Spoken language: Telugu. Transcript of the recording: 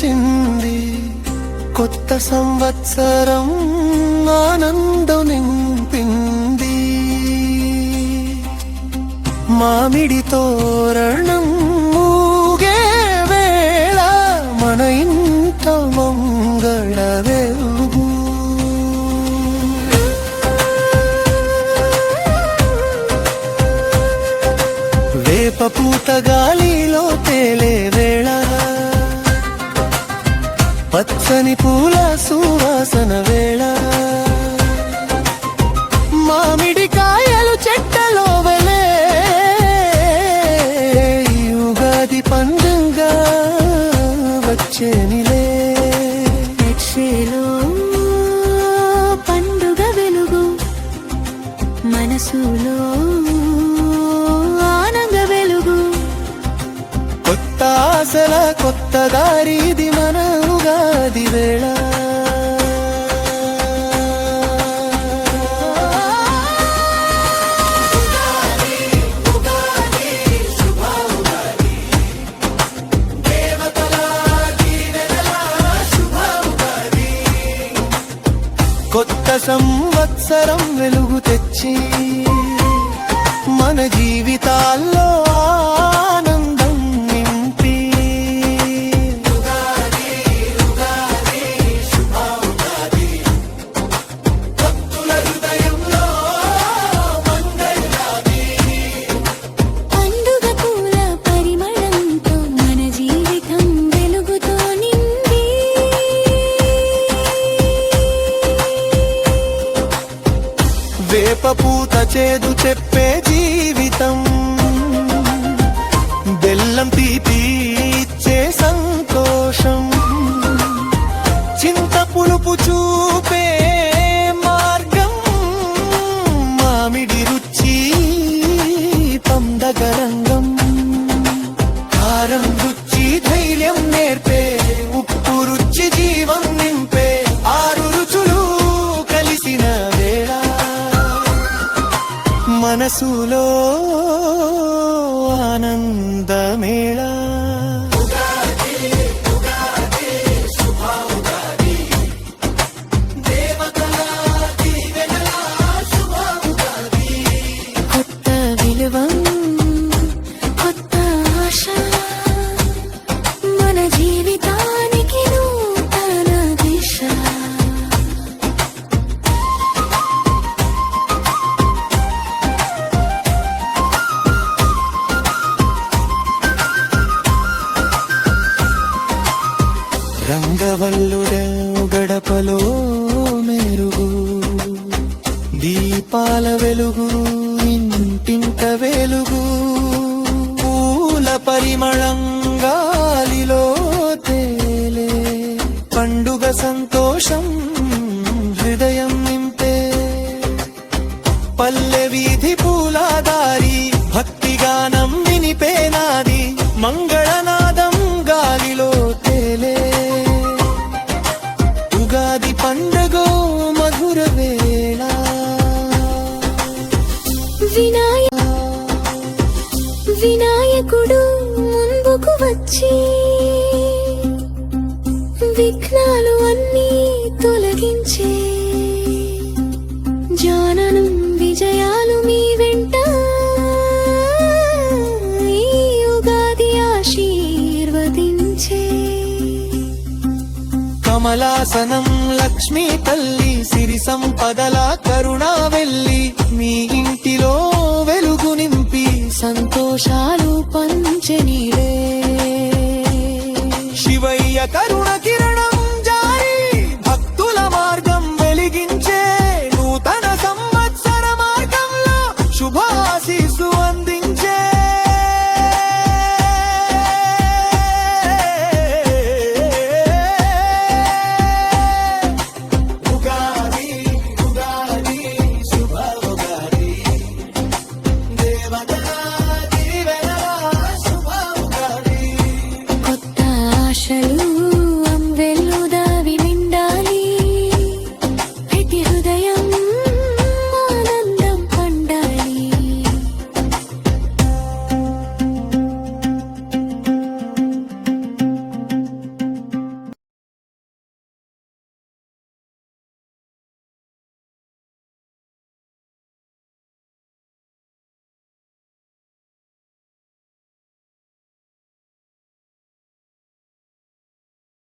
వచ్చింది కొత్త సంవత్సరం ఆనందం నింపింది మామిడి తోరణం ఊగే వేళ మన ఇంట మంగళ వెలుగు వేప పూత గాలిలో తేలే వేళ పచ్చని పూల సువాసన వేళ మామిడి కాయలు చెట్టలో వెలే ఉగాది పండుగ వచ్చేనిలే పండుగ వెలుగు మనసులో ఆనంద వెలుగు కొత్త ఆశల కొత్త దారిది మన ఉగాది వేళ కొత్త సంవత్సరం వెలుగు తెచ్చి మన జీవితాల్లో ఆనందం నింపి భక్తుల హృదయంలో పండుగ పూల పరిమళంతో మన జీవితం వెలుగుతో నిండి వేప పూత చేదు చెప్పే జీవితం బెల్లం తీపి ఇచ్చే సంతోషం చింత పులుపు చూపే మార్గం మామిడి రుచి పందగరంగం కారం రుచి ధైర్యం నేర్పే ఉప్పు రుచి జీవం నింపే ఆరు రుచులు కలిసిన వేళ మనసులో ఆనందమేళ కొత్త విలువం కొత్త ఆశ మన జీవితానికి నూతన దిశ రంగవల్లుడే గడపలో మెరుగు దీపాల వెలుగు ఇంటింట వెలుగు పూల పరిమళం గాలిలో తేలే పండుగ సంతోషం హృదయం నింపే పల్లె వీధి పూలదారి భక్తిగానం వినిపేనాది మంగళనాదం గాలిలో తేలే ఉగాది పండుగ మధుర వేళ వినాయకుడు ముందుకు వచ్చి విఘ్నాలు అన్నీ తొలగించే జాననం విజయాలు మీ వెంట ఈ ఉగాది ఆశీర్వదించే కమలాసనం లక్ష్మీ తల్లి సిరి సంపదల కరుణా వెల్లి మీ ఇంటిలో వెలుగు నింపి సంతోషాలు పంచనీలే శివయ్య కరుణ కిరణం జారి భక్తుల మార్గం వెలిగించే నూతన సంవత్సర మార్గంలో శుభాశీసు అందించే ఉగాది ఉగాది శుభ ఉగాది దేవతా కొత్త ఆశలు